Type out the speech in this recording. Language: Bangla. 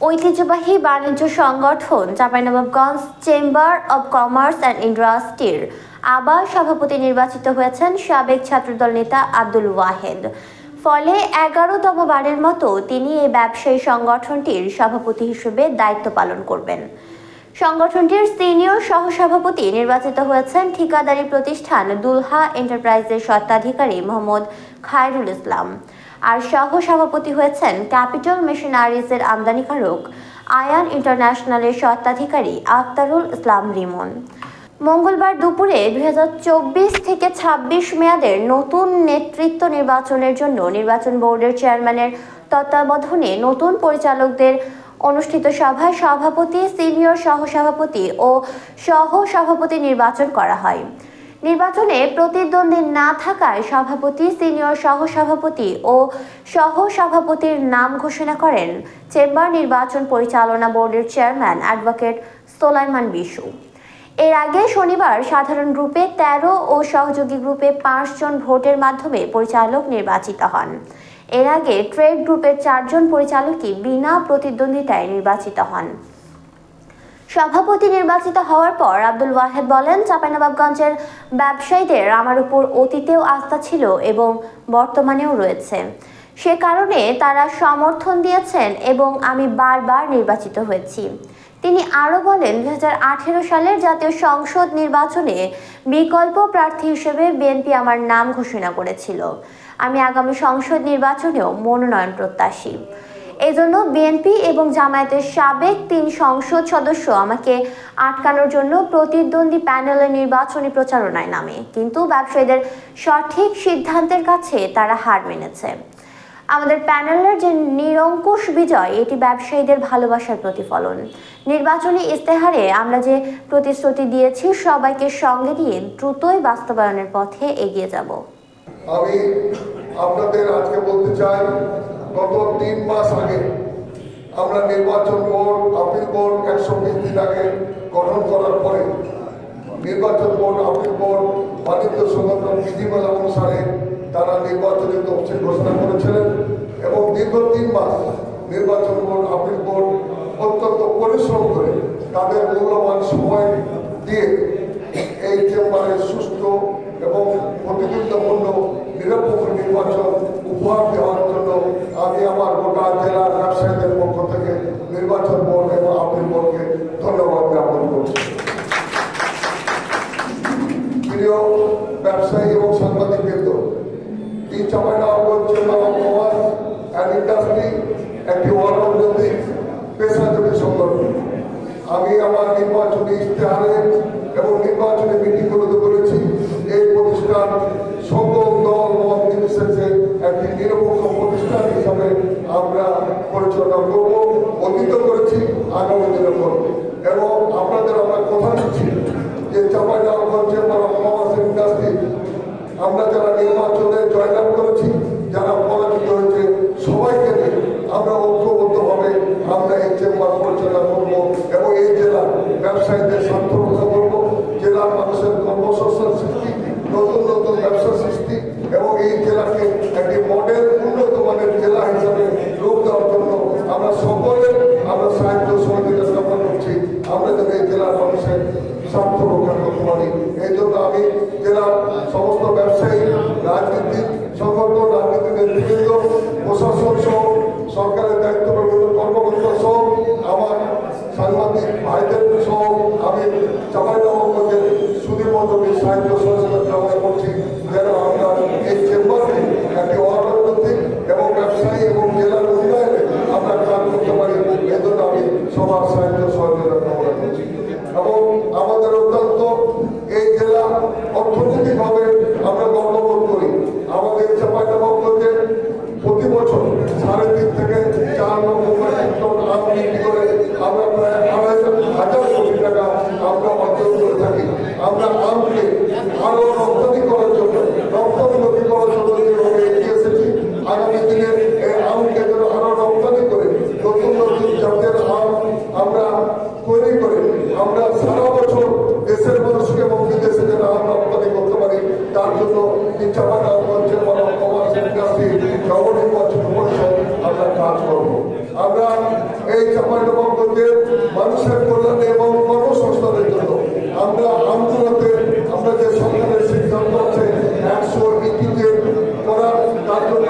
ঐতিহ্যবাহী বাণিজ্য সংগঠন Chapainawabganj chamber of commerce and ইন্ডাস্ট্রির আবার সভাপতি নির্বাচিত হয়েছেন সাবেক ছাত্রদল নেতা আব্দুল ওয়াহেদ। ফলে 11তম বারের মতো তিনি এই ব্যবসায়ী সংগঠনটির সভাপতি হিসেবে দায়িত্ব পালন করবেন। সংগঠনটির সিনিয়র সহসভাপতি নির্বাচিত হয়েছেন ঠিকাদারি প্রতিষ্ঠান দুলহা এন্টারপ্রাইজের স্বত্বাধিকারী মোহাম্মদ খায়রুল ইসলাম, আর সহসভাপতি হয়েছেন ক্যাপিটাল মেশিনারিজের আমদানিকারক আয়ান ইন্টারন্যাশনালের স্বত্বাধিকারী আখতারুল ইসলাম রিমন। মঙ্গলবার দুপুরে 2024 থেকে 26 মেয়াদের নতুন নেতৃত্ব নির্বাচনের জন্য নির্বাচন বোর্ডের চেয়ারম্যানের তত্ত্বাবধানে নতুন পরিচালকদের অনুষ্ঠিত সভায় সভাপতি, সিনিয়র সহসভাপতি ও সহসভাপতি নির্বাচন করা হয়। নির্বাচনে প্রতিদ্বন্দ্বী না থাকায় সভাপতি, সিনিয়র সহসভাপতি ও সহসভাপতির নাম ঘোষণা করেন চেম্বার নির্বাচন পরিচালনা বোর্ডের চেয়ারম্যান অ্যাডভোকেট সোলাইমান বিশু। এর আগে শনিবার সাধারণ গ্রুপে 13 ও সহযোগী গ্রুপে 5 জন ভোটের মাধ্যমে পরিচালক নির্বাচিত হন। এর আগে ট্রেড গ্রুপের 4 জন পরিচালকই বিনা প্রতিদ্বন্দ্বিতায় নির্বাচিত হন। সভাপতি নির্বাচিত হওয়ার পর আব্দুল ওয়াহেদ বলেন, চাঁপাইনবাবগঞ্জের ব্যবসায়ীদের আমার উপর অতীতেও আস্থা ছিল এবং বর্তমানেও রয়েছে। সে কারণে তারা সমর্থন দিয়েছেন এবং আমি বারবার নির্বাচিত হয়েছি। তিনি আরও বলেন, 2018 সালের জাতীয় সংসদ নির্বাচনে বিকল্প প্রার্থী হিসেবে বিএনপি আমার নাম ঘোষণা করেছিল। আমি আগামী সংসদ নির্বাচনেও মনোনয়ন প্রত্যাশী। এজন্য বিএনপি এবং জামায়াতের সাবেক 3 সংসদ সদস্য আমাকে আটকানোর জন্য প্রতিদ্বন্দ্বী প্যানেলের নির্বাচনী প্রচারণায় নামে, কিন্তু ব্যবসায়ীদের সঠিক সিদ্ধান্তের কাছে তারা হার মেনেছে। আমাদের প্যানেলের যে নিরঙ্কুশ বিজয়, এটি ব্যবসায়ীদের ভালোবাসার প্রতিফলন। নির্বাচনী ইস্তেহারে আমরা যে প্রতিশ্রুতি দিয়েছি, সবাইকে সঙ্গে নিয়ে দ্রুতই বাস্তবায়নের পথে এগিয়ে যাব। আমি আপনাদের আজকে বলতে চাই, গত 3 মাস আগে আমরা নির্বাচন বোর্ড, আপিল বোর্ড 120 দিন আগে গঠন করার পরে নির্বাচন বোর্ড, আপিল বোর্ড বাণিজ্য সংগঠন বিধিমালা অনুসারে তারা নির্বাচনী তফসিল ঘোষণা করেছিলেন এবং দীর্ঘ 3 মাস নির্বাচন বোর্ড, আপিল বোর্ড অত্যন্ত পরিশ্রম করে তাদের মূল্যবান সময় দিয়ে এই চেম্বারের সুষ্ঠু এবং প্রতিদ্বন্দ্বিতাপূর্ণ নিরপেক্ষ নির্বাচন উপহার দেওয়ার জন্য আমি আমার গোটা জেলার ব্যবসায়ীদের পক্ষ থেকে নির্বাচন বোর্ড এবং আপিল বোর্ডকে ধন্যবাদ জ্ঞাপন করছি। প্রিয় ব্যবসায়ী এবং সাংবাদিকবৃন্দ, Chapainawabganj chamber of commerce and industry একটি অরাজনৈতিক পেশাজীবী সংগঠন। আমি আমার নির্বাচনী ইশতেহারে এবং নির্বাচনী মিটিংগুলোতে বলেছি, এই প্রতিষ্ঠান সকল দল মত নির্বিশেষে একটি নিরপেক্ষ প্রতিষ্ঠান হিসাবে আমরা পরিচালনা করব, অতীত করেছি, আগামী দিনে করব এবং আপনাদের আমরা কথা দিচ্ছি যে Chapainawabganj chamber of commerce and industry আমরা যারা নির্বাচনে জয়লাভ করেছি, যারা পরাজিত হয়েছে, সবাইকে নিয়ে আমরা ঐক্যবদ্ধভাবে আমরা এই চেম্বার পরিচালনা করব এবং এই জেলার ব্যবসায়ীদের স্বার্থ রক্ষা করব, জেলার মানুষের কর্মসংস্থান সৃষ্টি, নতুন নতুন ব্যবসা সৃষ্টি এবং এই জেলাকে একটি মডেল উন্নত মানের জেলা হিসাবে রূপ দেওয়ার জন্য আমরা সকলে আমরা সাহায্য সহযোগিতা কামনা করছি। আমরা যেন এই জেলার মানুষের স্বার্থ রক্ষা করতে পারি। এই জন্য আমি জেলার সমস্ত ব্যবসায়ী, রাজনীতিক সংগঠন, রাজনীতি নেতৃবৃন্দ, প্রশাসন সহ সরকারের দায়িত্বপ্রাপ্ত কর্মকর্তা সহ আমার সাংবাদিক ভাইদের সহ আমি চাঁপাইনবাবগঞ্জের সুদীপমন্ডলী সাহায্য সহযোগিতা কামনা করছি, যেন আমরা এই চেম্বারকে একটি অরাজনৈতিক এবং ব্যবসায়ী এবং জেলার উন্নয়নে আমরা কাজ করতে পারি। এজন্য আমি সবার সাহায্য সহযোগিতা কামনা করছি এবং আমাদের অত্যন্ত এই জেলা অর্থনৈতিকভাবে আমরা গর্ববোধ করি। আমাদের চাঁপাইনবাবগঞ্জে প্রতি বছর 3.5 থেকে 4 লক্ষ টন আম বিক্রি করে আমরা প্রায় 2,500 কোটি টাকা আমরা অর্জন করে থাকি। আমরা আমকে আরো রপ্তানি করার জন্য, রপ্তানি করার জন্য যেভাবে এগিয়ে এসেছি, আগামী দিনে এই আমকে যেন আরো রপ্তানি করে নতুন নতুন জাতের আম আমরা তৈরি করে আমরা সারা বছর চাঁপাইনবাবগঞ্জের মানুষের কল্যাণে এবং কর্মসংস্থানের জন্য আমরা আন্দোলনে আমরা যে সরকারের সিদ্ধান্ত আছে 100 ইটিজের করার তার জন্য